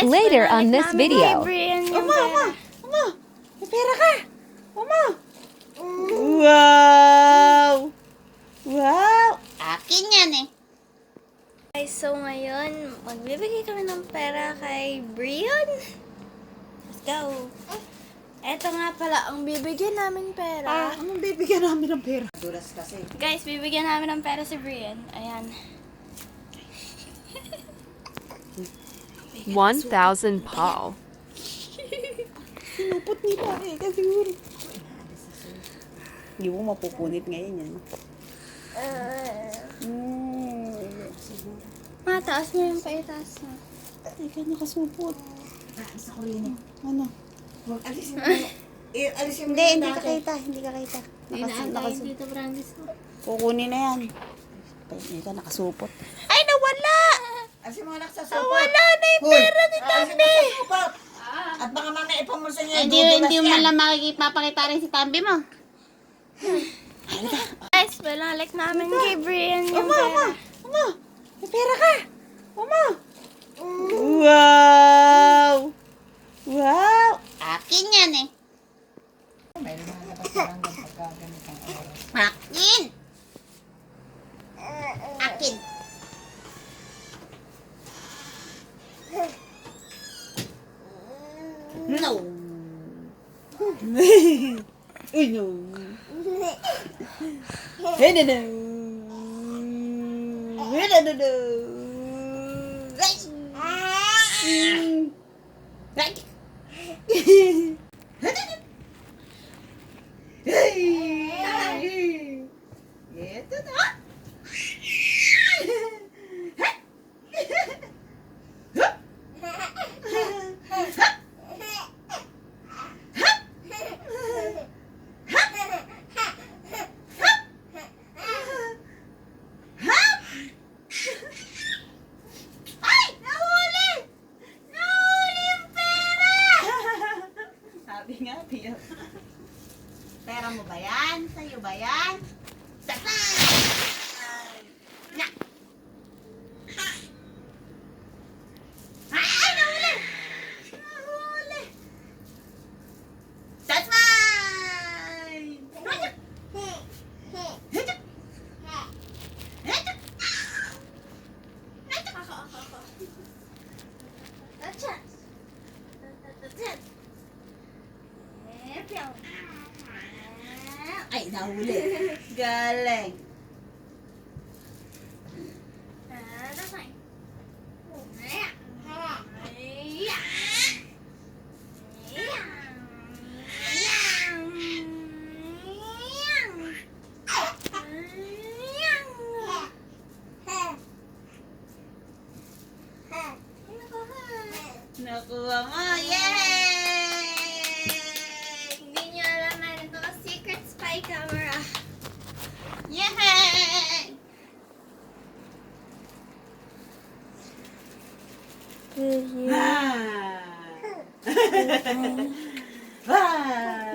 Guys, Later on binalik this namin video. kay Brian yung pera. Uma! May pera ka! Uma! Wow! Wow! Akin yan eh. Guys, so ngayon, magbibigay kami ng pera kay Brian. Let's go. Eto nga pala, ang bibigyan namin pera. Anong bibigyan namin ng pera? Dulas kasi. Guys, bibigyan namin ng pera si Brian. Ayan. 1,000 Paul. Sinupot nila eh. Kasi siguro. Hindi mo mapupunit ngayon yan. Mataas mo yung paitaas mo. Ay, kanya kasupot. Sa kulinig. Ano? Huwag alisin mo. Alisin mo. Hindi ka kita. Hindi ka kita. Hindi na agayin dito, Brandis. Kukunin na yan. Ay, ka nakasupot. Ay, nawala! Alisin mo anak sa supot. Nawala na yung pera ni Tambi! At baka mamaya ipamulsa niya. Hindi mo man lang makikipapakita rin si Tambi mo. Guys, binalik namin kay Brian yung pera. Uma! May pera ka! Uma! Wow! Wow! Akin yan eh. Mayroon mga kapagkarang pagka ganitang oras. Akin! Akin! No! Uy, no! Hey, no, no! Hey, no, no, no! Ay! Ay! Ito na! Ay! Nahuli! Nahuli yung pera! Sabi nga, Pio. Pera mo ba yan? Sa'yo ba yan? Sasay! Na! Ay! Nahuli! Nahuli! That's mine! Hajak! Hajak! Hajak! Ay, nahuli. Galing. Nakuha mo. Yay! Hindi niyo alam na ito secret spy camera. Yay! Ah! Ah!